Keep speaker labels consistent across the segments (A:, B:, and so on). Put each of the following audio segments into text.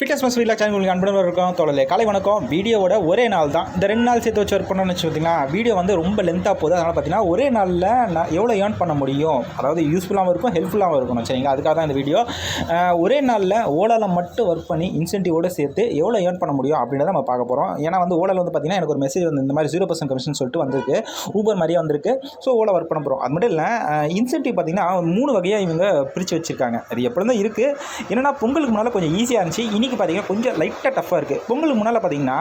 A: Fitness மஸ் வீட்டில் channel உங்களுக்கு அன்புடன் இருக்கும் தொடரல காலை வணக்கம். வீடியோவோட ஒரே நாள் தான், இந்த 2 நாள் சேர்த்து வச்சு ஒர்க் பண்ணணும்னு வச்சு பார்த்தீங்கன்னா வீடியோ வந்து ரொம்ப லென்த்தாக போகுது. அதனால் பார்த்தீங்கன்னா ஒரே நாளில் நான் எவ்வளோ ஏர்ன் பண்ண முடியும், அதாவது யூஸ்ஃபுல்லாகவும் இருக்கும் ஹெல்ப்ஃபுல்லாகவும் இருக்கணும் சரிங்களா. அதுக்காக தான் இந்த வீடியோ. ஒரே நாளில் ஓலாவில் மட்டும் ஒர்க் பண்ணி இன்சென்டிவோடு சேர்த்து எவ்வளோ ஏர்ன் பண்ண முடியும் அப்படின்றத நம்ம பார்க்க போகிறோம். ஏன்னா வந்து ஓலாவில் வந்து பார்த்தீங்கன்னா எனக்கு ஒரு மெசேஜ் வந்து இந்த மாதிரி 0% கமிஷன் சொல்லிட்டு வந்திருக்கு, ஊபர் மாதிரியே வந்திருக்கு. ஸோ ஓலா ஒர்க் பண்ண போகிறோம். அது மட்டும் இல்லை, இன்சென்டிவ் பார்த்தீங்கன்னா 3 வகையாக இவங்க பிரித்து வச்சுருக்காங்க. அது எப்படி தான் இருக்குது. என்னென்னா பொங்கலுக்கு முன்னால் கொஞ்சம் ஈஸியாக இருந்துச்சு, இன்றைக்கி பார்த்தீங்கன்னா கொஞ்சம் லைட்டாக டஃப்பாக இருக்குது. பொங்கலுக்கு முன்னால் பார்த்தீங்கன்னா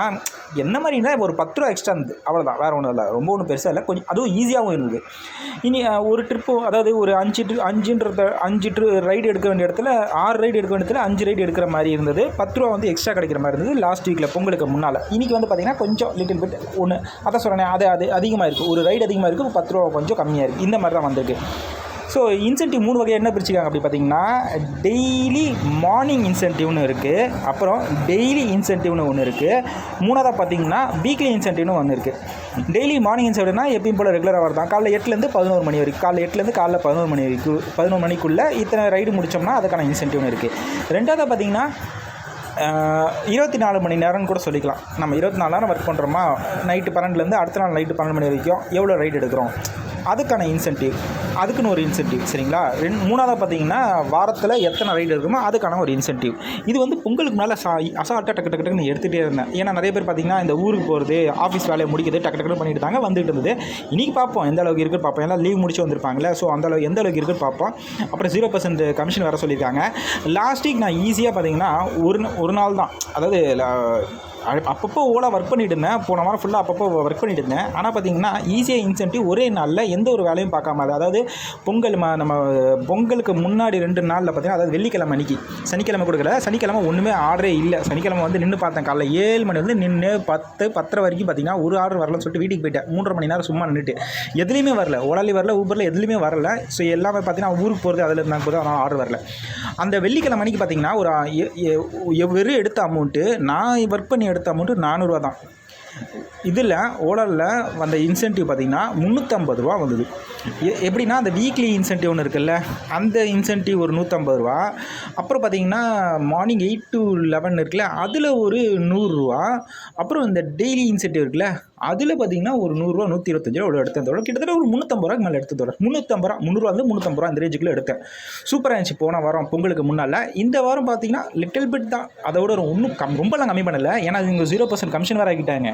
A: என்ன மாதிரினா ஒரு 10 ரூபா எக்ஸ்ட்ரா இருந்தது, அவ்வளோதான், வேறு ஒன்றும் இல்லை, ரொம்ப ஒன்றும் பெருசாக இல்லை, கொஞ்சம் அதுவும் ஈஸியாகவும் இருந்தது. இனி ஒரு ட்ரிப்பு, அதாவது ஒரு 5 ரைடு எடுக்க வேண்டிய இடத்துல 6 ரைடு எடுக்க வேண்டிய இடத்துல 5 ரைடு எடுக்கிற மாதிரி இருந்தது. 10 ரூபா வந்து எக்ஸ்ட்ரா கிடைக்கிற மாதிரி இருந்தது லாஸ்ட் வீக்கில் பொங்கலுக்கு முன்னால். இன்றைக்கி வந்து பார்த்திங்கன்னா கொஞ்சம் லிட்டில் பிட் ஒன்று அதான் சொல்கிறேன், அது அதிகமாக இருக்குது, ஒரு ரைடு அதிகமாக இருக்குது, 10 ரூபா கொஞ்சம் கம்மியாக இருக்குது, இந்த மாதிரி தான் வந்திருக்கு. ஸோ இன்சென்டிவ் 3 வகையாக என்ன பிரிச்சுக்காங்க அப்படி பார்த்தீங்கன்னா, டெய்லி மார்னிங் இன்சென்டிவ்னு இருக்குது, அப்புறம் டெய்லி இன்சென்டிவ்னு ஒன்று இருக்குது, மூணாவதாக பார்த்தீங்கன்னா வீக்லி இன்சென்டிவ்னு ஒன்று இருக்குது. டெய்லி மார்னிங் இன்சென்டிவ்னா எப்பயும் போல் ரெகுலராக வரதான், காலைல 8லேருந்து 11 மணி வரைக்கும், காலைல 8லேருந்து காலைல 11 மணி வரைக்கும், 11 மணிக்குள்ளே இத்தனை ரைடு முடித்தோம்னா அதுக்கான இன்சென்டிவ்னு இருக்குது. ரெண்டாவதாக பார்த்தீங்கன்னா 24 மணி நேரம்னு கூட சொல்லிக்கலாம். நம்ம 24 நேரம் ஒர்க் பண்ணுறோமா, நைட்டு 12லேருந்து அடுத்த நாள் நைட்டு 12 மணி வரைக்கும் எவ்வளோ ரைடு எடுக்கிறோம் அதுக்கான இன்சென்டிவ், அதுக்குன்னு ஒரு இன்சென்டிவ் சரிங்களா. மூணாவதாக பார்த்தீங்கன்னா வாரத்தில் எத்தனை ரைடு இருக்குமோ அதுக்கான ஒரு இன்சென்டிவ். இது வந்து பொங்கலுக்கு மேலே அசால்ட்டாக டக்கு டக்குன்னு எடுத்துகிட்டே இருந்தேன். ஏன்னா நிறைய பேர் பார்த்தீங்கன்னா இந்த ஊருக்கு போகிறது, ஆஃபீஸ் வேலையை முடிக்கிறது டக்கு டக்குன்னு பண்ணிட்டு தாங்க வந்துட்டு இருந்தது. இன்றைக்கி பார்ப்போம் எந்த அளவுக்கு இருக்குன்னு பார்ப்போம், எல்லாம் லீவ் முடிச்சு வந்திருப்பாங்களே, ஸோ அந்த அளவுக்கு எந்த அளவுக்கு இருக்குன்னு பார்ப்போம். அப்புறம் 0% கமிஷன் வர சொல்லியிருக்காங்க. லாஸ்ட் வீக் நான் ஈஸியாக பார்த்தீங்கன்னா ஒரு நாள் தான், அதாவது அப்பப்போ ஓலா ஒர்க் பண்ணிட்டு இருந்தேன், போன வாரம் ஃபுல்லாக அப்பப்போ ஒர்க் பண்ணிட்டு இருந்தேன். ஆனால் பார்த்தீங்கன்னா ஈஸியாக இன்சென்டிவ் ஒரே நாளில் எந்த ஒரு வேலையும் பார்க்காம, அதாவது நம்ம பொங்கலுக்கு முன்னாடி 2 நாளில் பார்த்தீங்கன்னா, அதாவது வெள்ளிக்கிழமை அன்றைக்கி, சனிக்கிழமை கொடுக்கல, சனிக்கிழமை ஒன்றுமே ஆர்டரே இல்லை. சனிக்கிழமை வந்து நின்று பார்த்தேன், காலைல 7 மணி வந்து நின்று 10 வரைக்கும் பார்த்தீங்கன்னா ஒரு ஆர்டர் வரலன்னு சொல்லிட்டு வீட்டுக்கு போயிட்டேன். 3.5 மணி நேரம் சும்மா நின்றுட்டு எதுலேயுமே வரல, ஓலாலையும் வரல, ஊபரில் எதுலேயுமே வரல. ஸோ எல்லாமே பார்த்தீங்கன்னா ஊருக்கு போகிறது அதில் இருந்தாங்க போது, அதனால் ஆர்டர் வரல. அந்த வெள்ளிக்கிழமை அன்றைக்கி பார்த்தீங்கன்னா ஒரு வெறும் எடுத்த அமௌண்ட்டு, நான் ஒர்க் பண்ணி எடுத்த அமௌண்ட்டு 400 ரூபா தான். இதில் ஓலாவில் வந்த இன்சென்டிவ் பார்த்திங்கன்னா 350 ரூபா வந்தது. எப்படின்னா அந்த வீக்லி இன்சென்டிவ் ஒன்று இருக்குல்ல, அந்த இன்சென்டிவ் ஒரு 150 ரூபா. அப்புறம் பார்த்திங்கன்னா மார்னிங் 8 to 11 இருக்குல்ல, அதில் ஒரு 100 ரூபா. அப்புறம் இந்த டெய்லி இன்சென்டிவ் இருக்குல்ல, அதில் பார்த்திங்கன்னா ஒரு 100 ரூபா, 125 ரூபா எடுத்தேன். கிட்டத்தட்ட ஒரு 350 ரூபாய்க்கு மேலே எடுத்ததோட 350 ரூபா, 300 வந்து 350 ரூபா அந்த ரேஞ்சுக்குள்ளே எடுத்தேன். சூப்பராக இருந்துச்சு போன வாரம் பொங்கலுக்கு முன்னால். இந்த வாரம் பார்த்திங்கன்னா லிட்டில் பிட் தான், அதோட ஒன்றும் ரொம்பலாம் கம்மி பண்ணலை. ஏன்னா இவங்க 0% கமிஷன் வேறு ஆகிட்டாங்க.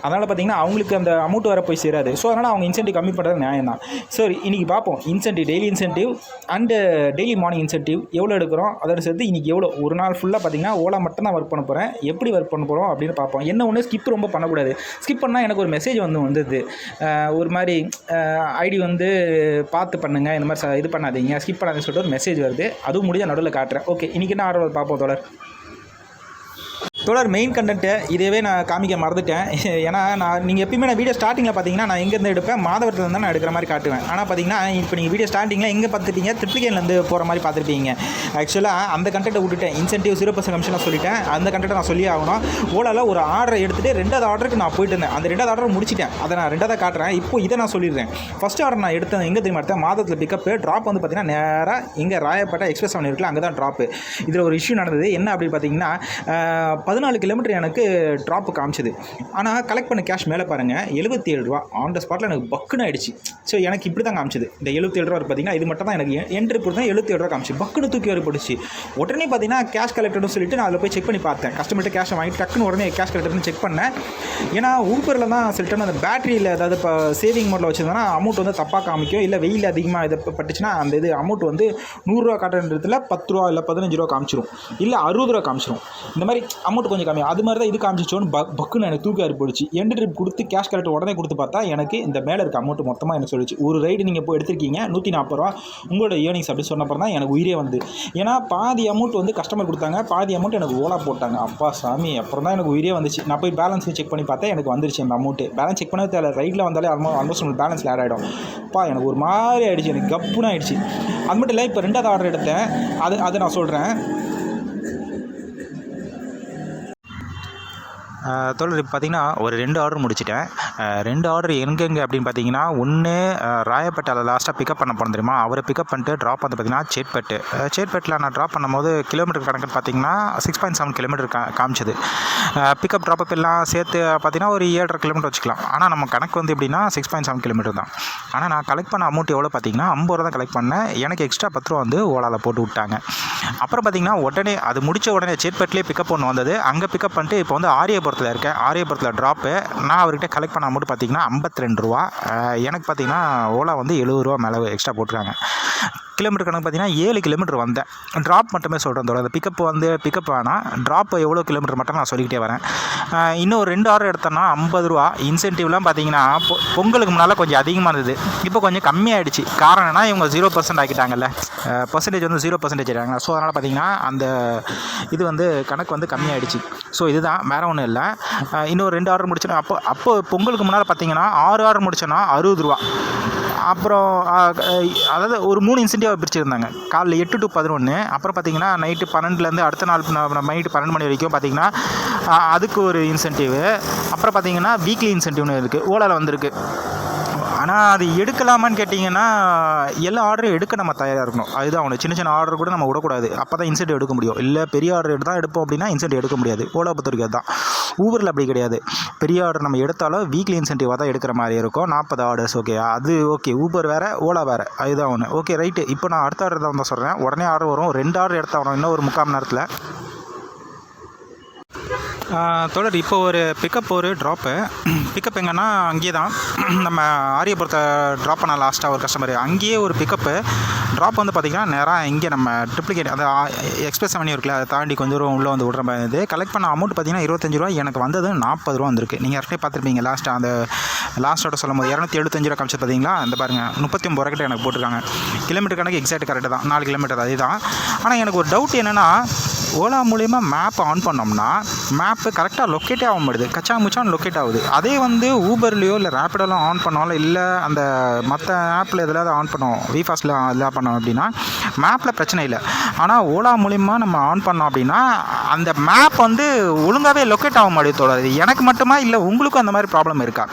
A: அதனால் பார்த்திங்கன்னா அவங்களுக்கு அந்த அமௌண்ட் வர போய் சேராது. ஸோ அதனால் அவங்க இன்சென்டிவ் கம்மி பண்ணுறது நியாயம் தான். சரி, இன்றைக்கி பார்ப்போம் incentive, daily incentive and daily morning incentive எவ்வளோ எடுக்கிறோம், அதோட சேர்த்து இன்றைக்கி எவ்வளோ. ஒரு நாள் ஃபுல்லாக பார்த்திங்கன்னா ஓலா மட்டும் தான் ஒர்க் பண்ண போகிறேன். எப்படி ஒர்க் பண்ண போகிறோம் அப்படின்னு பார்ப்போம். என்ன ஒன்று, ஸ்கிப் ரொம்ப பண்ணக்கூடாது. ஸ்கிப் பண்ணால் எனக்கு ஒரு மெசேஜ் வந்தது, ஒரு மாதிரி ஐடி வந்து பார்த்து பண்ணுங்கள், இந்த மாதிரி இது பண்ணாதீங்க, ஸ்கிப் பண்ணாதீங்கன்னு சொல்லிட்டு ஒரு மெசேஜ் வருது. அதுவும் முடிஞ்ச நடுவில் காட்டுறேன். ஓகே, இன்றைக்கி என்ன ஆர்டர் பார்ப்போம் தொடர் மெயின் கண்டென்ட்டு இதேவே நான் காமிக்க மறந்துட்டேன். ஏன்னா நீங்கள் எப்பயுமே வீடியோ ஸ்டார்டிங்கில் பார்த்தீங்கன்னா நான் எங்கேருந்து எடுப்பேன், மாதவரத்தில் தான் நான் எடுக்கிற மாதிரி காட்டுவேன். ஆனால் பார்த்தீங்கன்னா இப்போ நீங்கள் வீடியோ ஸ்டார்டிங்கில் எங்கே பார்த்துட்டீங்க, ட்ரிப்ளிகேன்லேருந்து போகிற மாதிரி பார்த்துருப்பீங்க. ஆக்சுவலாக அந்த கண்டென்ட்டை விட்டுட்டேன், இன்சென்டிவ் 0% கமிஷனாக சொல்லிட்டேன். அந்த கண்டென்ட்டை நான் சொல்லி ஆகணும். ஓலாவில் ஒரு ஆர்டரை எடுத்துகிட்டு 2வது ஆர்டருக்கு நான் போயிட்டு இருந்தேன். அந்த 2வது ஆர்டர் முடிச்சிட்டேன், அதை நான் 2வது காட்டுறேன். இப்போ இதை நான் சொல்லிடுறேன். ஃபஸ்ட் ஆர்டர் நான் எடுத்தேன் எங்கே தெரியுமா எடுத்தேன், மாதவரத்தில் பிக்கப்பு. ட்ராப் வந்து பார்த்தீங்கன்னா நேராக இங்கே ராயப்பேட்டை எக்ஸ்பிரஸ் அவன் இருக்குல்ல, அங்கே தான் ட்ராப்பு. இதில் ஒரு இஷ்யூ நடந்தது. என்ன அப்படின்னு பார்த்தீங்கன்னா 14 கிலோமீட்டர் எனக்கு ட்ராப்பு காமிச்சது. ஆனால் கலெக்ட் பண்ண கேஷ் மேலே பாருங்கள் 77 ரூபா. ஆன் த ஸ்பாட்டில் எனக்கு பக்குன்னு ஆகிடுச்சு. ஸோ எனக்கு இப்படி தான் காமிச்சது. இந்த 77 ரூபா பார்த்தீங்கன்னா இது மட்டும் தான் எனக்கு என்ட்ரி பொறுத்து தான் 77 ரூபா காமிச்சு, பக்குன்னு தூக்கி வர போட்டுச்சு. உடனே பார்த்தீங்கன்னா கேஷ் கலெக்டர்னு சொல்லிட்டு நான் அதில் போய் செக் பண்ணி பார்த்தேன். கஸ்டமர்கிட்ட கேஷை வாங்கிட்டு டக்குன்னு உடனே கேஷ் கலெக்டர்னு செக் பண்ணேன். ஏன்னா ஊபரில் தான் சொல்லிட்டு அந்த பேட்டரியில் ஏதாவது இப்போ சேவிங் மோடில் வச்சுருந்தோன்னா அமௌண்ட் வந்து தப்பாக காமிக்கும். இல்லை வெயில் அதிகமாக இதை பட்டுச்சுன்னா அந்த இது அமௌண்ட் வந்து 100 ரூபா காட்டுறதுல 10 ரூபா இல்லை 15 ரூபா காமிச்சிடும், இல்லை 60 ரூபா காமிச்சிடும். இந்த மாதிரி அமௌண்ட் கொஞ்சம் கம்மி. அது மாதிரி தான் இது காமிச்சிச்சோன்னு பக்குன்னு எனக்கு தூக்கி போயிடுச்சு. எண்டு ட்ரிப் கொடுத்து கேஷ் கலெக்டர் உடனே கொடுத்து பார்த்தா எனக்கு இந்த மேலே இருக்க அமௌண்ட் மொத்தமாக எனக்கு சொல்லிச்சு. ஒரு ரைடு நீங்கள் போய் எடுத்திருக்கீங்க 140 ரூபா உங்களோட ஏர்னிங்ஸ் அப்படின்னு சொன்னப்பறம் தான் எனக்கு உயிரே வந்து. ஏன்னா பாதி அமௌண்ட் வந்து கஸ்டமர் கொடுத்தாங்க, பாதி அமௌண்ட் எனக்கு ஓலா போட்டாங்க. அப்பா சாமி, அப்புறம் தான் எனக்கு உயிரே வந்துச்சு. நான் போய் பேலன்ஸ் செக் பண்ணி பார்த்தா எனக்கு வந்துருச்சு அந்த அமௌண்ட்டு. பேலன்ஸ் செக் பண்ணவே தேவை, ரைட்டில் வந்தாலே ஆல்மோஸ்ட் உங்களுக்கு பேலன்ஸில் ஆட் ஆகிடும். அப்பா எனக்கு ஒரு மாதிரி ஆகிடுச்சு, எனக்கு கப்புன்னு ஆகிடுச்சு. அது மட்டும் இல்லை, இப்போ 2வது ஆர்டர் எடுத்தேன், அதை நான் சொல்கிறேன்.
B: தோழர் இப்போ பார்த்தீங்கன்னா ஒரு 2 ஆர்டர் முடிச்சிட்டேன். 2 ஆர்டர் எங்கெங்கே அப்படின்னு பார்த்தீங்கன்னா, ஒன்று ராயப்பேட்டையில் லாஸ்ட்டாக பிக்கப் பண்ண போனோம் தெரியுமா, அவரை பிக்கப் பண்ணிட்டு ட்ராப் வந்து பார்த்தீங்கன்னா சேட்பேட்டில் நான் ட்ராப் பண்ணும்போது கிலோமீட்டர் கணக்கு பார்த்தீங்கன்னா 6.7 கிலோமீட்டர் காமிச்சது. பிக்கப் ட்ராப்அப் எல்லாம் சேர்த்து பார்த்தீங்கன்னா ஒரு 7.5 கிலோமீட்டர் வச்சுக்கலாம். ஆனால் நம்ம கணக்கு வந்து எப்படின்னா 6.7 கிலோமீட்டர் தான். ஆனால் நான் கலெக்ட் பண்ண அமௌண்ட் எவ்வளோ பார்த்தீங்கன்னா 50 ரூபா தான் கலெக்ட் பண்ணேன். எனக்கு எக்ஸ்ட்ரா 10 ரூபா வந்து ஓலாவில் போட்டு விட்டாங்க. அப்புறம் பார்த்தீங்கன்னா உடனே அது முடித்த உடனே சேட்பேட்லேயே பிக்கப் ஒன்று வந்தது. அங்கே பிக்கப் பண்ணிட்டு இப்போ வந்து ஆரியபுரத்தில் இருக்கேன். ஆரியபுரத்தில் ட்ராப்பு. நான் அவர்கிட்ட கலெக்ட் பண்ண அமௌண்ட் பார்த்தீங்கன்னா 52 ரூபா. எனக்கு பார்த்தீங்கன்னா ஓலா வந்து 70 ரூபா மேலே எக்ஸ்ட்ரா போட்டுருக்காங்க. கிலோமீட்டர் கணக்கு பார்த்தீங்கன்னா 7 கிலோமீட்டர் வந்தேன். ட்ராப் மட்டுமே சொல்கிறேன் தோட. அந்த பிக்கப் வேணாம், ட்ராப் எவ்வளோ கிலோமீட்டர் மட்டும் நான் சொல்லிக்கிட்டே வரேன். இன்னும் ஒரு 2 ஆர்டர் எடுத்தோன்னா 50 ரூபா. இன்சென்டிவ்லாம் பார்த்தீங்கன்னா பொங்கலுக்கு முன்னால் கொஞ்சம் அதிகமாக இருந்தது, இப்போ கொஞ்சம் கம்மியாகிடுச்சு. காரணம்னா இவங்க 0% ஆக்கிட்டாங்கல்ல, பர்சன்டேஜ் வந்து 0% ஆகிட்டாங்க. ஸோ அதனால் பார்த்தீங்கன்னா அந்த இது வந்து கணக்கு வந்து கம்மியாகிடுச்சு. ஸோ இதுதான், வேறு ஒன்றும் இல்லை. இன்னும் 2 ஆர்டர் முடிச்சோன்னா அப்போ பொங்கலுக்கு முன்னால் பார்த்தீங்கன்னா 6 ஆர்டர் முடிச்சோன்னா 60 ரூபா. அப்புறம் அதாவது ஒரு 3 இன்சென்டிவாக பிரிச்சுருந்தாங்க. காலைல 8 to 11, அப்புறம் பார்த்தீங்கன்னா நைட்டு 12லேருந்து அடுத்த நாள் நைட்டு 12 மணி வரைக்கும் பார்த்தீங்கன்னா அதுக்கு ஒரு இன்சென்டிவ். அப்புறம் பார்த்தீங்கன்னா வீக்லி இன்சென்டிவ்னு இருக்குது, ஓலாவில் வந்திருக்கு. ஆனால் அது எடுக்கலாமான்னு கேட்டிங்கன்னா எல்லா ஆர்டரும் எடுக்க நம்ம தயாராக இருக்கணும். அதுதான் ஒன்று. சின்ன சின்ன ஆர்டர் கூட நம்ம விடக்கூடாது, அப்போ தான் இன்சென்டிவ் எடுக்க முடியும். இல்லை பெரிய ஆர்டர் தான் எடுப்போம் அப்படின்னா இன்சென்டிவ் எடுக்க முடியாது. ஓலா பொறுத்த வரைக்கும் தான். ஊபரில் அப்படி கிடையாது. பெரிய ஆர்டர் நம்ம எடுத்தாலும் வீக்லி இன்சென்டிவாக தான் எடுக்கிற மாதிரி இருக்கும். 40 ஆர்டர்ஸ். ஓகே, அது ஓகே. ஊபர் வேறு, ஓலா வேறு. அதுதான் ஒன்று. Okay right. இப்போ நான் அடுத்த ஆர்டர் தான் சொல்கிறேன். உடனே ஆர்டர் வரும். 2 ஆர்டர் எடுத்தால் வரும் இன்னும் ஒரு 3/4 மணி நேரத்தில். தோழர் இப்போ ஒரு பிக்கப் ஒரு ட்ராப்பு. பிக்கப் எங்கன்னா அங்கேயே தான் நம்ம ஆரியபுரத்தை ட்ராப் பண்ண லாஸ்ட்டாக ஒரு கஸ்டமர், அங்கேயே ஒரு பிக்கப்பு. ட்ராப் வந்து பார்த்திங்கன்னா நேராக இங்கே நம்ம ட்ரிப்ளிகேட் அந்த எக்ஸ்பிரஸ் அவென்யூ இருக்குல்ல, அதை தாண்டி கொஞ்சம் தூரம் உள்ளே வந்து விட்ற மாதிரி இருந்தது. கலெக்ட் பண்ண அமௌண்ட் பார்த்திங்கன்னா 25 ரூபா. எனக்கு வந்தது 40 ரூபா வந்திருக்கு. நீங்கள் யார்கிட்டே பார்த்துருப்பீங்க லாஸ்ட்டாக அந்த லாஸ்ட்டோட சொல்லும் போது 275 ரூபா காமிச்சு பார்த்தீங்களா, அந்த பாருங்கள் 39 ரூபா கிட்ட எனக்கு போட்டிருக்காங்க. கிலோமீட்டர் கணக்கு எக்ஸாக்ட் கரெக்டு தான், 4 கிலோமீட்டர் அதே தான். ஆனால் எனக்கு ஒரு டவுட் என்னென்னா, ஓலா மூலிமா மேப் ஆன் பண்ணோம்னா மேப்பு கரெக்டாக லொக்கேட்டே ஆக மாட்டுது, கச்சா முச்சான்னு லொக்கேட் ஆகுது. அதே வந்து ஊபர்லேயோ இல்லை ரேப்பிடோலாம் ஆன் பண்ணாலும், இல்லை அந்த மற்ற ஆப்பில் எதில் ஆன் பண்ணோம், விஃபாஸ்ட்டில் இதெல்லாம் பண்ணோம் அப்படின்னா மேப்பில் பிரச்சனை இல்லை. ஆனால் ஓலா மூலிமா நம்ம ஆன் பண்ணோம் அப்படின்னா அந்த மேப் வந்து ஒழுங்காகவே லொக்கேட் ஆக மாட்டேது தோழர். எனக்கு மட்டுமா இல்லை உங்களுக்கும் அந்த மாதிரி ப்ராப்ளம் இருக்கா?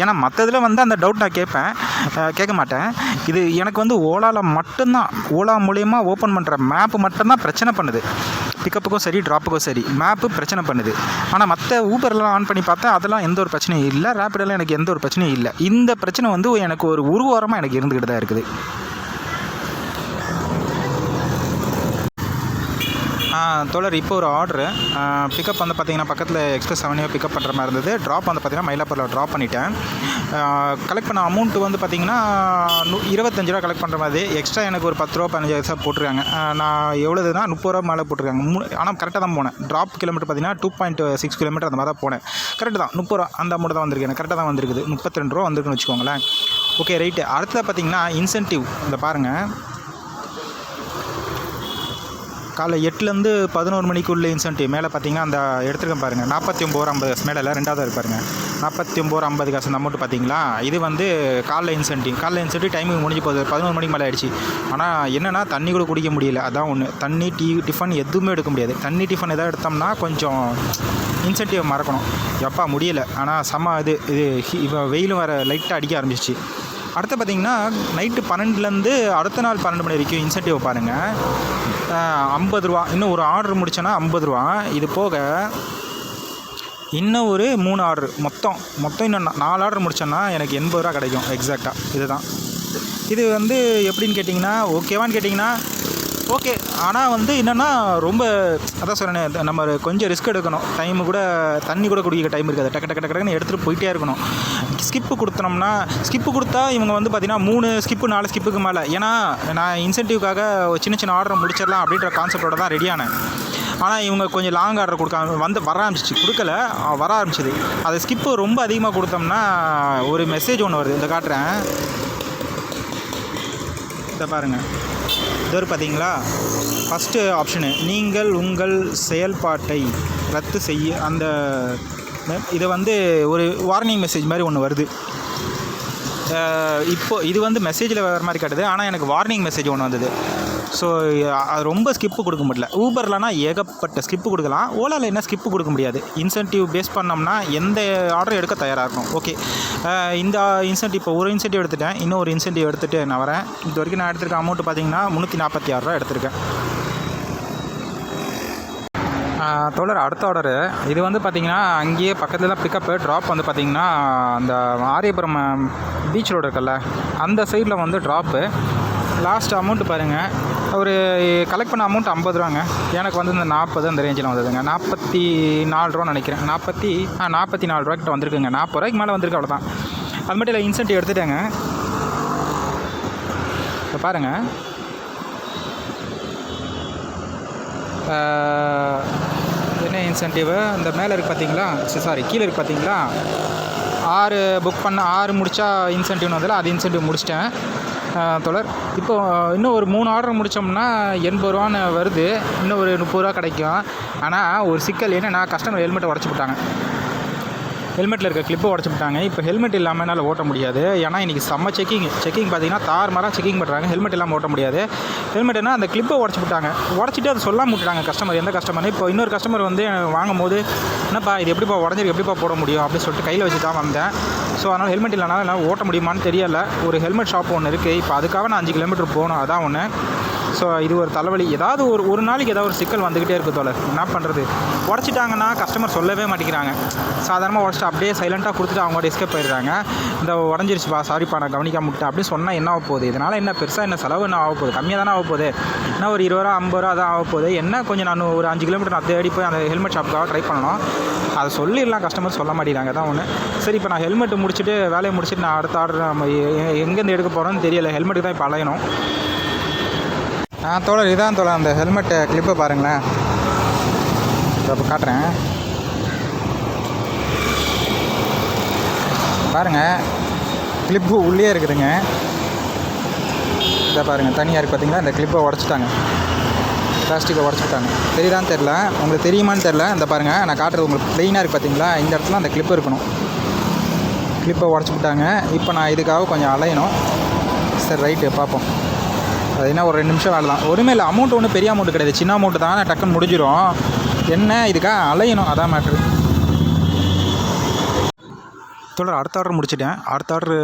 B: ஏன்னா மற்றதில் வந்து அந்த டவுட் நான் கேட்க மாட்டேன். இது எனக்கு வந்து ஓலாவில் மட்டும்தான், ஓலா மூலிமா ஓப்பன் பண்ணுற மேப்பு மட்டும்தான் பிரச்சனை பண்ணுது. பிக்கப்புக்கும் சரி ட்ராப்புக்கும் சரி மேப்பு பிரச்சனை பண்ணுது. ஆனால் மற்ற ஊபர்லாம் ஆன் பண்ணி பார்த்தா அதெல்லாம் எந்த ஒரு பிரச்சனையும் இல்லை. ரேப்பிடெல்லாம் எனக்கு எந்த ஒரு பிரச்சனையும் இல்லை. இந்த பிரச்சனை வந்து எனக்கு ஒரு வாரமாக எனக்கு இருந்துக்கிட்டு தான் இருக்குது. தோழர் இப்போ ஒரு ஆர்டரு பிக்கப் வந்து பார்த்திங்கன்னா பக்கத்தில் எக்ஸ்பிரஸ் அவென்யூ பிக்கப் பண்ணுற மாதிரி இருந்தது. ட்ராப் வந்து பார்த்திங்கன்னா மயிலாப்பூரில் ட்ராப் பண்ணிட்டேன். கலெக்ட் பண்ண அமௌண்ட்டு வந்து பார்த்திங்கன்னா 25 ரூபா கலெக்ட் பண்ணுற மாதிரி. எக்ஸ்ட்ரா எனக்கு ஒரு 10 ரூபா 15 பைசா போட்டிருக்காங்க. நான் எவ்வளோதுன்னா 30 ரூபா மேலே போட்டிருக்காங்க. ஆனால் கரெக்டாக தான் போனேன். ட்ராப் கிலோமீட்டர் பார்த்திங்கன்னா 2.6 கிலோமீட்டர் அந்த மாதிரி தான் போனேன். கரெக்டு தான், 30 ரூபா அந்த அமௌண்ட் தான் வந்திருக்கு. எனக்கு கரெக்டாக தான் வந்திருக்குது. 32 ரூபா வந்திருக்குன்னு வச்சுக்கோங்களேன். Okay right. அடுத்தது பார்த்திங்கன்னா இன்சென்டிவ். இந்த பாருங்கள், காலை 8லேருந்து 11 மணிக்குள்ளே இன்சென்டிவ். மேலே பார்த்தீங்கன்னா அந்த எடுத்துருக்கேன் பாருங்கள், 49.50 மேலே இல்லை, ரெண்டாவது இருப்பாருங்க 49.50 காசு. அந்த அமௌண்ட் பார்த்தீங்களா, இது வந்து காலைல இன்சென்டிவ் டைமுக்கு முடிஞ்சு போகுது. 11 மணிக்கு மேலே ஆகிடுச்சு. ஆனால் என்னென்னா தண்ணி கூட குடிக்க முடியல, அதான் ஒன்று. தண்ணி டிஃபன் எதுவுமே எடுக்க முடியாது. தண்ணி டிஃபன் எதாவது எடுத்தோம்னா கொஞ்சம் இன்சென்டிவ் மறக்கணும். எப்பா முடியலை. ஆனால் செம்ம இது வெயிலும் வேறு லைட்டாக அடிக்க ஆரம்பிச்சிச்சு. அடுத்து பார்த்திங்கன்னா நைட்டு 12லேருந்து அடுத்த நாள் 12 மணி வரைக்கும் இன்சென்டிவ் பாருங்கள், 50 ரூபா. இன்னும் ஒரு ஆர்டர் முடித்தோன்னா 50 ரூபா. இது போக இன்னும் ஒரு 3 ஆர்டர் மொத்தம் இன்னும் 4 ஆர்டர் முடித்தோன்னா எனக்கு 80 ரூபா கிடைக்கும் எக்ஸாக்டாக. இதுதான். இது வந்து எப்படின்னு கேட்டிங்கன்னா ஓகேவான்னு கேட்டிங்கன்னா ஓகே. ஆனால் வந்து என்னென்னா ரொம்ப அதான் சொல்கிறேன், நம்ம கொஞ்சம் ரிஸ்க் எடுக்கணும். டைமு கூட தண்ணி கூட குடிக்க டைம் இருக்காது. டக்குன்னு எடுத்துகிட்டு போயிட்டே இருக்கணும். ஸ்கிப்பு கொடுத்தா இவங்க வந்து பார்த்திங்கன்னா 3 ஸ்கிப்பு 4 ஸ்கிப்புக்கு மேலே. ஏன்னா நான் இன்சென்டிவ்காக சின்ன ஆர்டர் முடிச்சிடலாம் அப்படின்ற கான்செப்டோட தான் ரெடியானேன். ஆனால் இவங்க கொஞ்சம் லாங் ஆர்டர் வர ஆரம்பிச்சிது. அது ஸ்கிப்பு ரொம்ப அதிகமாக கொடுத்தோம்னா ஒரு மெசேஜ் ஒன்று வருது. இந்த காட்டுறேன், இதை பாருங்கள். இது பார்த்தீங்களா, ஃபஸ்ட்டு ஆப்ஷனு நீங்கள் உங்கள் செயல்பாட்டை ரத்து செய்ய, அந்த இதை வந்து ஒரு வார்னிங் மெசேஜ் மாதிரி ஒன்று வருது. இப்போ இது வந்து மெசேஜில் வேறு மாதிரி காட்டுது. ஆனால் எனக்கு வார்னிங் மெசேஜ் ஒன்று வந்தது. ஸோ அது ரொம்ப ஸ்கிப்பு கொடுக்க முடியல. ஊபர்லனா ஏகப்பட்ட ஸ்கிப்பு கொடுக்கலாம், ஓலாவில் என்ன ஸ்கிப்பு கொடுக்க முடியாது. இன்சென்டிவ் பேஸ் பண்ணோம்னா எந்த ஆர்டரும் எடுக்க தயாராக இருக்கும். ஓகே, இந்த இன்சென்டிவ் இப்போ ஒரு இன்சென்டிவ் எடுத்துட்டேன், இன்னும் ஒரு இன்சென்டிவ் எடுத்துகிட்டு நான் வரேன். இது வரைக்கும் நான் எடுத்திருக்க அமௌண்ட்டு பார்த்தீங்கன்னா 346 ரூபா எடுத்திருக்கேன். தோழர், அடுத்த ஆர்டரு இது வந்து பார்த்திங்கன்னா அங்கேயே பக்கத்தில் தான் பிக்கப்பு. ட்ராப் வந்து பார்த்திங்கன்னா அந்த ஆரியபுரம் பீச் ரோடு இருக்குல்ல, அந்த சைடில் வந்து ட்ராப்பு. லாஸ்ட் அமௌண்ட்டு பாருங்கள், ஒரு கலெக்ட் பண்ண அமௌண்ட் 50 ரூபாங்க. எனக்கு வந்து இந்த 40 அந்த ரேஞ்சில் வந்ததுங்க. 44 ரூபா நினைக்கிறேன். 44 ரூபா கிட்ட வந்திருக்குங்க. 40 ரூபாய்க்கு மேலே வந்திருக்கு, அவ்வளோதான். அது மட்டும் இல்லை, இன்சென்டிவ் எடுத்துட்டேங்க. இப்போ பாருங்கள், என்ன இன்சென்டிவ் இந்த மேலே இருக்குது பார்த்தீங்களா, சாரி கீழே இருக்குது பார்த்தீங்களா, 6 புக் பண்ண 6 முடித்தா இன்சென்டிவ்னு வந்தாலும் அது இன்சென்டிவ் முடிச்சிட்டேன் தோழர். இப்போது இன்னும் ஒரு 3 ஆர்டர் முடித்தோம்னா 80 ரூபான்னு வருது. இன்னும் ஒரு 30 ரூபா கிடைக்கும். ஆனால் ஒரு சிக்கல் என்னென்னா, கஸ்டமர் ஹெல்மெட்டை உடச்சி விட்டாங்க. ஹெல்மெட்டில் இருக்க கிளிப்பை உடச்சி விட்டாங்க. இப்போ ஹெல்மெட் இல்லாமல் என்னால் ஓட்ட முடியாது. ஏன்னா இன்றைக்கி செம்ம செக்கிங் பார்த்தீங்கன்னா தாறுமாறாக செக்கிங் பண்ணுறாங்க. ஹெல்மெட் இல்லாமல் ஓட்ட முடியாது. ஹெல்மெட்னா அந்த கிளிப்பை உடச்சி விட்டாங்க. உடச்சிட்டு அதை சொல்லாமல் விட்டுட்டாங்க கஸ்டமர். எந்த கஸ்டமர்னு இப்போ இன்னொரு கஸ்டமர் வந்து வாங்கும் போது, என்னப்பா இது எப்படிப்பா உடஞ்சிருக்கு, எப்படிப்பா போட முடியும் அப்படின்னு சொல்லிட்டு கையில் வச்சு தான் வந்தேன். ஸோ அதனால் ஹெல்மெட் இல்லைனாலும் என்னால் ஓட்ட முடியுமான்னு தெரியல. ஒரு ஹெல்மெட் ஷாப் ஒன்று இருக்குது. இப்போ அதுக்காக நான் 5 கிலோமீட்டர் போகணும், அதான் ஒன்று. ஸோ இது ஒரு தலைவலி. ஏதாவது ஒரு நாளைக்கு ஏதாவது ஒரு சிக்கல் வந்துக்கிட்டே இருக்குது தோழர். என்ன பண்ணுறது? உடச்சிட்டாங்கன்னா கஸ்டமர் சொல்லவே மாட்டேங்கிறாங்க. சாதாரணமாக உடச்சிட்டு அப்படியே சைலண்ட்டாக கொடுத்துட்டு அவங்க எஸ்கேப் போயிடுறாங்க. இந்த உடஞ்சிருச்சுப்பா, சாரிப்பா நான் கவனிக்காம விட்டேன் அப்படின்னு சொன்னால் என்ன ஆக போகுது? இதனால் என்ன பெருசாக என்ன செலவு என்ன ஆக போகுது? கம்மியாக தானே ஆக போகுது. என்ன ஒரு 20 ரூபா 50 ரூபா தான் ஆக போகுது. என்ன கொஞ்சம் நான் ஒரு 5 கிலோமீட்டர் நான் தேடி போய் அந்த ஹெல்மெட் ஷாப்புக்காக ட்ரை பண்ணணும். அதை சொல்லிடலாம், கஸ்டமர் சொல்ல மாட்டேங்கிறாங்க, தான் ஒன்று. சரி, இப்போ நான் ஹெல்மெட்டு முடிச்சுட்டு வேலையை முடிச்சுட்டு நான் அடுத்த ஆர்டர் நம்ம எங்கேருந்து எடுக்க போகிறோன்னு தெரியலை. ஹெல்மெட்டுக்கு தான் இப்போ அலையணும். தோழர், இதான் தோழர் அந்த ஹெல்மெட்டு கிளிப்பை பாருங்களேன். இப்போ காட்டுறேன் பாருங்கள். கிளிப்பு உள்ளே இருக்குதுங்க. இதை பாருங்கள், தனியாக இருக்குது பார்த்தீங்களா. இந்த கிளிப்பை உடச்சிட்டாங்க, பிளாஸ்டிக்கை உடச்சிட்டாங்க. தெரியுதான்னு தெரில, உங்களுக்கு தெரியுமான்னு தெரில. இந்த பாருங்கள், நான் காட்டுறது உங்களுக்கு ப்ளெயினாக இருக்குது பார்த்தீங்களா. இந்த இடத்துல அந்த கிளிப்பு இருக்கணும். கிளிப்பை உடச்சி விட்டாங்க. இப்போ நான் இதுக்காக கொஞ்சம் அலையணும். சரி, ரைட்டு, பார்ப்போம். அது என்ன ஒரு 2 நிமிஷம் வேலை தான். ஒருமே இல்லை, அமௌண்ட் ஒன்றும் பெரிய அமௌண்ட்டு கிடையாது, சின்ன அமௌண்ட்டு தான். டக்குன்னு முடிஞ்சிடும். என்ன இதுக்காக அலையணும், அதான் மேட்ரு. தோழர், அடுத்த ஆர்டர் முடிச்சிட்டேன். அடுத்த ஆர்டர்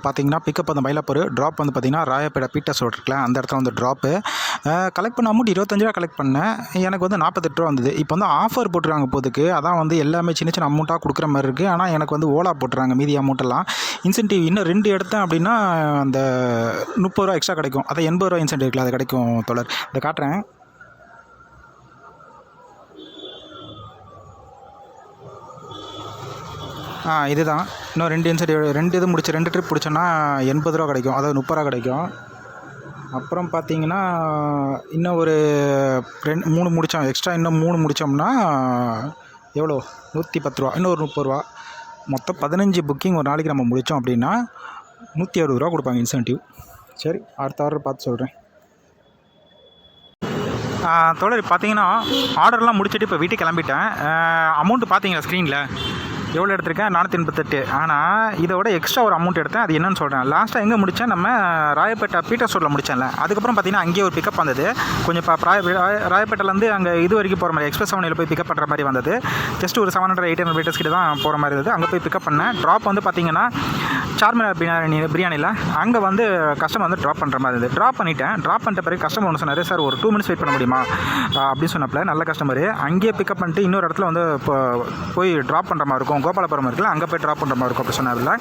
B: பார்த்தீங்கன்னா பிக்கப் வந்து மயிலாப்பூர், ட்ராப் வந்து பார்த்திங்கன்னா ராயப்பேட்டை பீட்டர்ஸ் ரோட் இருக்குல்ல, அந்த இடத்துல வந்து ட்ராப்பு. கலெக்ட் பண்ண அமௌண்ட் 25 ரூபா கலெக்ட் பண்ணேன். எனக்கு வந்து 48 ரூபா வந்தது. இப்போ வந்து ஆஃபர் போட்டுருக்காங்க போதுக்கு, அதான் வந்து எல்லாமே சின்ன சின்ன அமௌண்ட்டாக கொடுக்குற மாதிரி இருக்குது. ஆனால் எனக்கு வந்து ஓலா போட்டுறாங்க மீதி அமௌண்ட்டெல்லாம். இன்சென்டிவ் இன்னும் 2 எடுத்தேன் அப்படின்னா அந்த 30 ரூபா எக்ஸ்ட்ரா கிடைக்கும். அதை 80 ரூபா இன்சென்டிவ் இருக்குல்ல, அது கிடைக்கும் தோழர். இதை காட்டுறேன். இதுதான் இன்னும் 2 இன்சென்டிவ், 2 இது முடிச்சு 2 ட்ரிப் பிடிச்சோன்னா 80 ரூபா கிடைக்கும், அதாவது 30 ரூபா கிடைக்கும். அப்புறம் பார்த்தீங்கன்னா இன்னும் ஒரு 3 முடித்தோம் எக்ஸ்ட்ரா. இன்னும் 3 முடித்தோம்னா எவ்வளோ? 110 ரூபா, இன்னும் ஒரு 30 ரூபா. மொத்தம் 15 புக்கிங் ஒரு நாளைக்கு நம்ம முடித்தோம் அப்படின்னா 160 ரூபா கொடுப்பாங்க இன்சென்டிவ். சரி, அடுத்த ஆர்டர் பார்த்து சொல்கிறேன். தோழர், பார்த்தீங்கன்னா ஆர்டர்லாம் முடிச்சுட்டு இப்போ வீட்டுக்கு கிளம்பிட்டேன். அமௌண்ட்டு பார்த்தீங்களா ஸ்க்ரீனில் எவ்வளோ எடுத்திருக்கேன்? 488. ஆனால் இதோட எக்ஸ்ட்ரா ஒரு அமௌண்ட் எடுத்தேன். அது என்னன்னு சொல்கிறேன். லாஸ்ட்டாக எங்கே முடித்தேன்? நம்ம ராயப்பேட்டை பீட்டர்ஸ் ரோட்டில் முடித்தேன்ல. அதுக்கப்புறம் பார்த்தீங்கன்னா அங்கேயே ஒரு பிக்கப் வந்தது. கொஞ்சம் ராயப்பேட்டைலேருந்து அங்கே இது வரைக்கும் போகிற மாதிரி எக்ஸ்பிரஸ் அவனில் போய் பிக்கப் பண்ணுற மாதிரி வந்தது. ஜஸ்ட் ஒரு 700-800 மீட்டர்ஸ் கிட்ட தான் போகிற மாதிரி இருந்தது. அங்கே போய் பிக்கப் பண்ணேன். ட்ராப் வந்து பார்த்தீங்கன்னா சார்மினார் பிரியாணியில் அங்கே வந்து கஸ்டமர் வந்து ட்ராப் பண்ணுற மாதிரி இருந்தது. ட்ராப் பண்ணிட்டேன். ட்ராப் பண்ணிட்ட பிறகு கஸ்டமர் ஒன்று சொன்னார், சார் ஒரு 2 மினிட்ஸ் வெயிட் பண்ண முடியுமா அப்படின்னு சொன்னப்பல, நல்ல கஸ்டமர். அங்கேயே பிக்கப் பண்ணிட்டு இன்னொரு இடத்துல வந்து இப்போ போய் ட்ராப் பண்ணுற மாதிரி இருக்கும், கோபாலபுரம் இருக்குல்ல, அங்கே போய் ட்ராப் பண்ணுற மாதிரி இருக்கும் அப்படி சொன்னார்ல.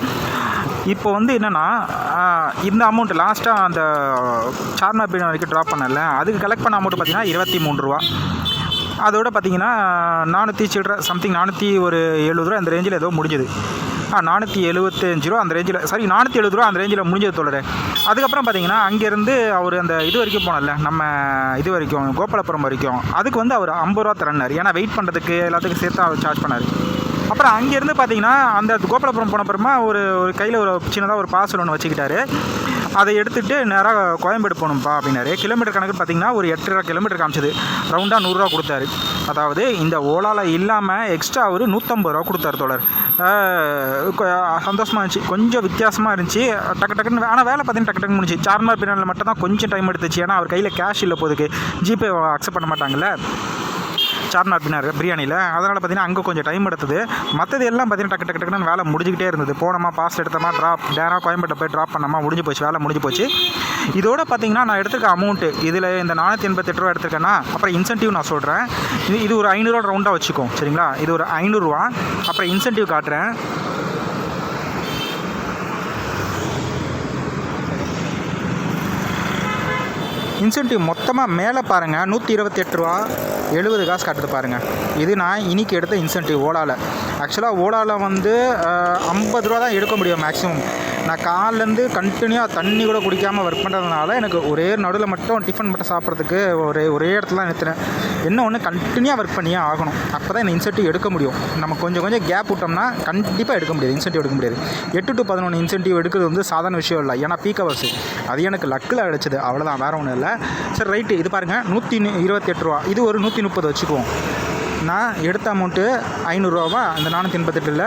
B: இப்போ வந்து என்னென்னா இந்த அமௌண்ட் லாஸ்ட்டாக அந்த சார்மினார் பிரியாணி வரைக்கும் ட்ராப் பண்ணல, அதுக்கு கலெக்ட் பண்ண அமௌண்ட் பார்த்தீங்கன்னா 23 ரூபா. அதோட பார்த்தீங்கன்னா 400 சில்லற சம்திங், 470 ரூபா அந்த ரேஞ்சில் ஏதோ முடிஞ்சது. 475 ரூபா அந்த ரேஞ்சில், சாரி 470 ரூபா அந்த ரேஞ்சில் முடிஞ்சது தோழர். அதுக்கப்புறம் பார்த்தீங்கன்னா அங்கேருந்து அவர் அந்த இது வரைக்கும் போனல, நம்ம இது வரைக்கும் கோபாலபுரம் வரைக்கும், அதுக்கு வந்து அவர் 50 ரூபா தரனார். ஏன்னா வெயிட் பண்ணுறதுக்கு எல்லாத்துக்கும் சேர்த்து அவர் சார்ஜ் பண்ணார். அப்புறம் அங்கேருந்து பார்த்தீங்கன்னா அந்த கோபாலபுரம் போன அப்புறமா ஒரு கையில் ஒரு சின்னதாக ஒரு பார்சல் ஒன்று வச்சுக்கிட்டாரு. அதை எடுத்துகிட்டு நேராக கோயம்பேடு போகணும்ப்பா அப்படின்னாரு. கிலோமீட்டர் கணக்கு பார்த்தீங்கன்னா ஒரு 8.5 கிலோமீட்டர் காமிச்சது. ரவுண்டாக 100 ரூபா கொடுத்தாரு. அதாவது இந்த ஓலாவில் இல்லாமல் எக்ஸ்ட்ரா ஒரு 150 ரூபா கொடுத்தாரு தோழர். சந்தோஷமாக இருந்துச்சு. கொஞ்சம் வித்தியாசமாக இருந்துச்சு. டக்குன்னு ஆனால் வேலை பார்த்தீங்கன்னா டக்குன்னு முடிஞ்சு. சார்மார் பிரியாணியில் மட்டும் தான் கொஞ்சம் டைம் எடுத்துச்சு. ஏன்னா அவர் கையில் கேஷ் இல்லை போதுக்கு, ஜிபே அக்செப்ட் பண்ண மாட்டாங்கல்ல சார்மார் பிரியாணியில். அதனால் பார்த்தீங்கன்னா அங்கே கொஞ்சம் டைம் எடுத்தது. மற்றது எல்லாம் பார்த்தீங்கன்னா டக்குன்னு வேலை முடிஞ்சிக்கிட்டே இருந்தது. போனோமா, பாஸ் எடுத்தோமா, டேராக கோயம்பேட்டை போய் ட்ராப் பண்ணோமா, முடிஞ்சு போச்சு, வேலை முடிஞ்சு போச்சு. இதோட பார்த்தீங்கன்னா நான் எடுத்துருக்க அமௌண்ட்டு இதில் இந்த 488 ரூபா எடுத்துருக்கேன்னா, அப்புறம் இன்சென்டிவ் நான் சொல்கிறேன். இது ஒரு 500 ரவுண்டாக வச்சுக்கோம் சரிங்களா. இது ஒரு 500 ரூபா. அப்புறம் இன்சென்டிவ் காட்டுறேன். இன்சென்டிவ் மொத்தமாக மேலே பாருங்கள் 128 ரூபா 70 காசு காட்டுது பாருங்கள். இது நான் இன்றைக்கி எடுத்த இன்சென்டிவ் ஓலாவில். ஆக்சுவலாக ஓலாவில் வந்து 50 ரூபா தான் எடுக்க முடியும் மேக்ஸிமம். நான் காலிலேருந்து கண்டினியூவாக தண்ணி கூட குடிக்காமல் ஒர்க் பண்ணுறதுனால எனக்கு ஒரே நடுவில் மட்டும் டிஃபன் மட்டும் சாப்பிட்றதுக்கு ஒரே இடத்துல தான் நிறுத்துறேன். என்ன ஒன்று கண்டினியூவாக ஒர்க் பண்ணியே ஆகணும். அப்போ தான் இந்த இன்சென்டிவ் எடுக்க முடியும். நம்ம கொஞ்சம் கேப் விட்டோம்னா கண்டிப்பாக எடுக்க முடியாது, இன்சென்டிவ் எடுக்க முடியாது. 8 to 11 இன்சென்டிவ் எடுக்கிறது வந்து சாதாரண விஷயம் இல்லை. ஏன்னா பீக் ஹவர்ஸ் அது எனக்கு லக்கில் அடிச்சது, அவ்வளோதான், வேறு ஒன்றும் இல்லை. சரி ரைட்டு, இது பாருங்கள் 128 ரூபா. இது ஒரு 130 வச்சுக்குவோம். நான் எடுத்த அமௌண்ட்டு 500 ரூபாவா, அந்த 488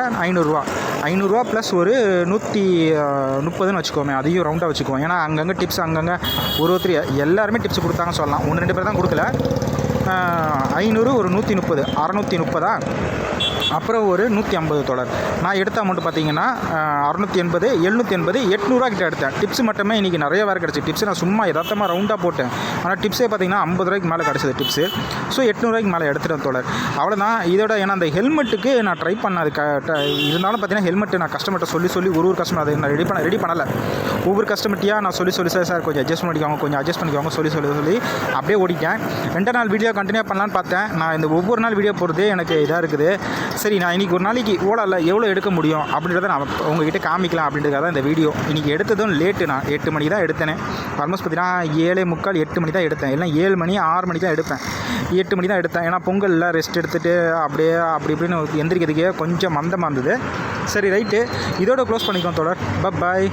B: 500 ப்ளஸ் ஒரு 130ன்னு வச்சுக்கோமே, அதையும் ரவுண்டாக வச்சுக்குவோம். ஏன்னா அங்கங்கே டிப்ஸ், அங்கங்கே ஒருத்தர் எல்லாருமே டிப்ஸ் கொடுத்தாங்க சொல்லலாம். 1-2 பேர் தான் கொடுக்கல. 500 ஒரு 130 630 அப்புறம் ஒரு 150 தொடர். நான் எடுத்த அமௌண்ட்டு பார்த்தீங்கன்னா 680 780 800 கிட்ட எடுத்தேன். டிப்ஸ் மட்டுமே இன்றைக்கி நிறைய வேறு கிடச்சி. டிப்ஸ் நான் சும்மா யதார்த்தமாக ரவுண்டாக போட்டேன். ஆனால் டிப்ஸே பார்த்தீங்கன்னா 50 ரூபாய்க்கு மேலே கிடச்சிது டிப்ஸு. ஸோ 800 ரூபாய்க்கு மேலே எடுத்துட்டேன் தொடர். அவ்வளோதான். இதோட ஏன்னா அந்த ஹெல்மெட்டுக்கு நான் ட்ரை பண்ணேன். அது இருந்தாலும் பார்த்தீங்கன்னா ஹெல்மெட்டு நான் கஸ்டமர்கிட்ட சொல்லி ஒரு கஸ்டமர் அதை நான் ரெடி பண்ணலை. ஒவ்வொரு கஸ்டமர்ட்டியாக நான் சொல்லி சார் கொஞ்சம் அட்ஜஸ்ட் பண்ணிக்கோங்க சொல்லி அப்படியே ஓடிட்டேன். 2 நாள் வீடியோ கண்டினியூ பண்ணலான்னு பார்த்தேன். நான் இந்த ஒவ்வொரு நாள் வீடியோ போடுறதே எனக்கு இதாக இருக்குது. சரி, நான் இன்றைக்கி ஒரு நாளைக்கு ஓலாவில் எவ்வளோ எடுக்க முடியும் அப்படின்றத நான் உங்ககிட்ட காமிக்கலாம் அப்படின்றதுக்காக தான் இந்த வீடியோ. இன்றைக்கி எடுத்ததும் லேட்டு. நான் 8 மணிக்கு தான் எடுத்தேனே. ஆல்மோஸ்ட் பார்த்தீங்கன்னா 7:45 8 மணி தான் எடுத்தேன். எல்லாம் 7 மணி 6 மணிக்கு தான் எடுப்பேன். 8 மணி தான் எடுத்தேன். ஏன்னா பொங்கலில் ரெஸ்ட் எடுத்துகிட்டு அப்படியே அப்படி இப்படின்னு எந்திரிக்கிறதுக்கே கொஞ்சம் மந்தமாக இருந்தது. சரி ரைட்டு, இதோட க்ளோஸ் பண்ணிக்கோம் தொடர். பாய்.